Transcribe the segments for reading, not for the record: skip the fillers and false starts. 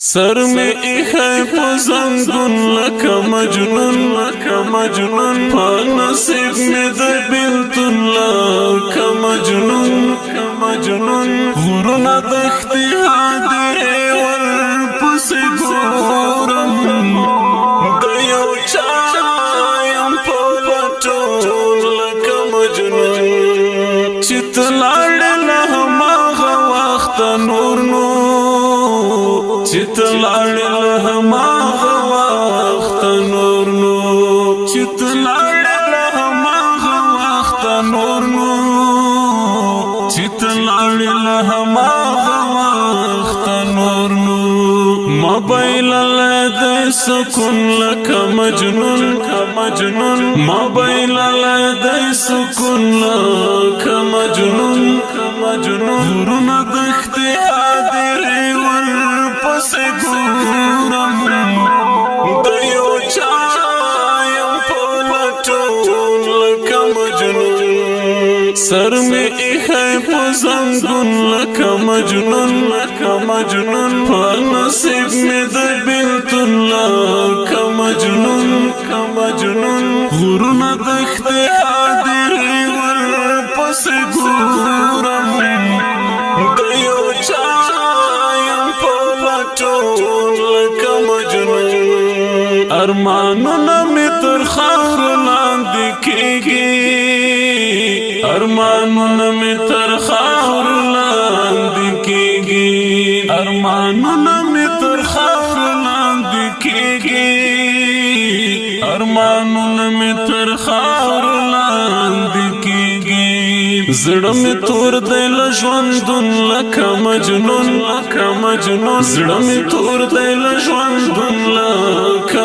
سر میں ایخای پزنگون لکا مجنون پا نصیب میں دا بیلتون لکا مجنون غرونا دختی حادی والپس گورم دیو چایم پولتون لکا مجنون چیت لار لہما غواخت نور چت لار لہما غواخت نور چت لار لہما غواخت نور چت لار لہما غواخت نور موبائل لدے سکون لکا مجنون موبائل لدے سکون لکا مجنون غرونا دختی حادری والپس گورم دیو چایم پولتون لکا مجنون سر میں ایخای پزنگون لکا مجنون پا نصیب میں دا بیلتون لکا مجنون غرونا دختی حادری والپس گورم دیو چایم پولتون لکا مجنون ارمانونا می تر خاور لاندی کیگی ارمانونا می تر خاور لاندی کیگی ارمانونا می تر خاور لاندی کیگی ارمانونا می تر خاور لاندی کیگی زړه می تور دی لژوندون لکه مجنون زړه می تور دی لژوندون لکه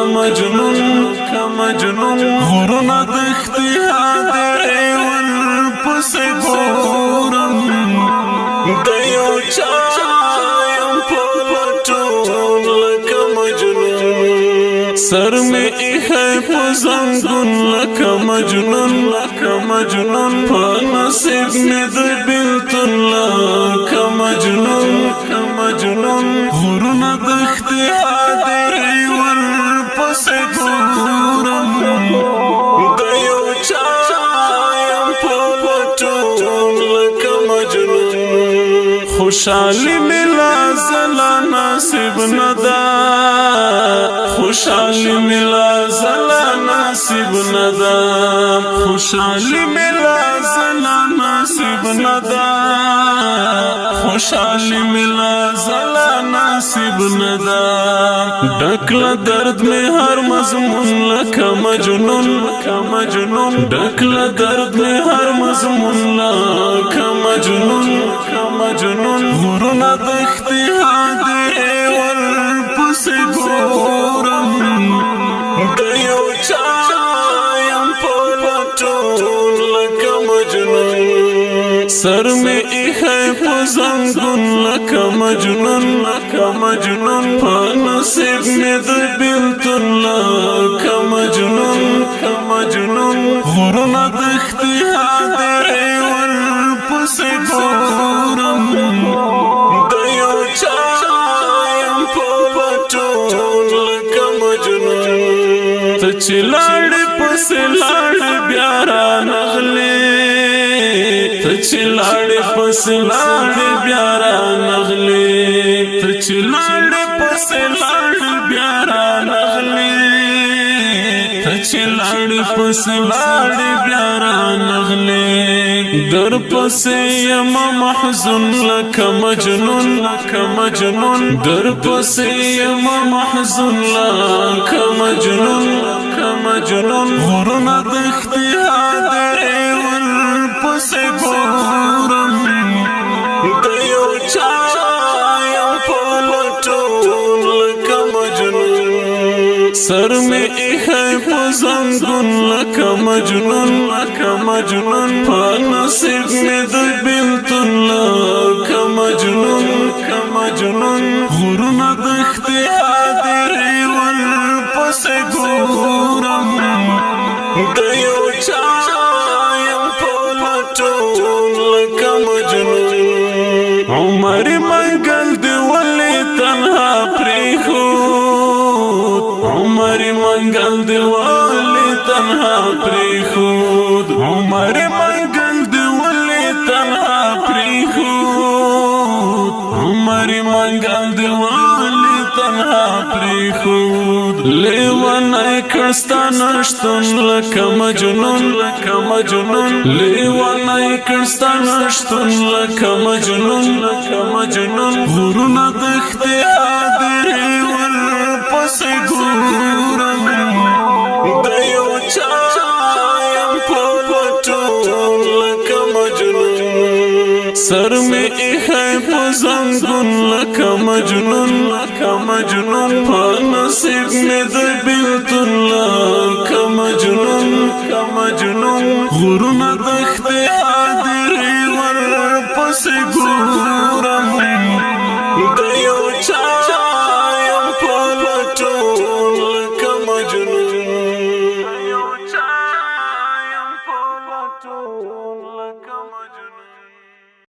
مجنون غرونا دختی حادری والپس گورم دیو چایم پولتون لکه مجنون سر میں ایخای پزنگون لکا مجنون پا نصیب میں دا بیلتون لکا مجنون غرونا دختی حادری والپس گورم دیو چایم پولتون لکا مجنون خوشحالی ملا زلا ناصب ندا خوشحالی ملا زلا ناصب ندا خوشحالی ملا زلا ناصب ندا خوشحالی ملا زلا ناصب ندا ڈکل درد میں ہر مضمون لکا مجنون ڈکل درد میں ہر مضمون لکا مجنون غرونا دختی حادی والپس گورم دیو چایم پولتون لکا مجنون سر میں ایخای پزنگون لکا مجنون پا نصیب میں دا بیلتون لکا مجنون غرونا دختی حادری والپس گورم دیو چایم پولتون لکا مجنون تچی لاڑی پس لاڑی بیارا نغلی تچی لاڑی پس لاڑی بیارا نغلی تچی لاڑی پس لاڑی بیارا نغلی تچی لاڑی پس لاڑی بیارا نغلی در پس یم محزون لکا مجنون در پس یم محزون لکا مجنون غرونا دختی حادری والپس گورم دیو چایم پولتون لکا مجنون سر میں ایخای پزنگون لکا مجنون پا نصیب میں دا بیلتون لکا مجنون غرونا دختی حادری والپس گورم دیو چایم پولتون لکا مجنون عمر منگل دی ولی تنها پری لیوانای کرستان شتون لکه مجنون لیوانای کرستان شتون لکه مجنون غرونا دختی آدری ورپس گورم دیو چایم پلٹون لکه مجنون سر میں ایخای پزنگون لکه مجنون پانسیب میں دی بیلتون لکه مجنون غرونا دختی آدری ورپس گورم دیو چایم پلٹون لکه مجنون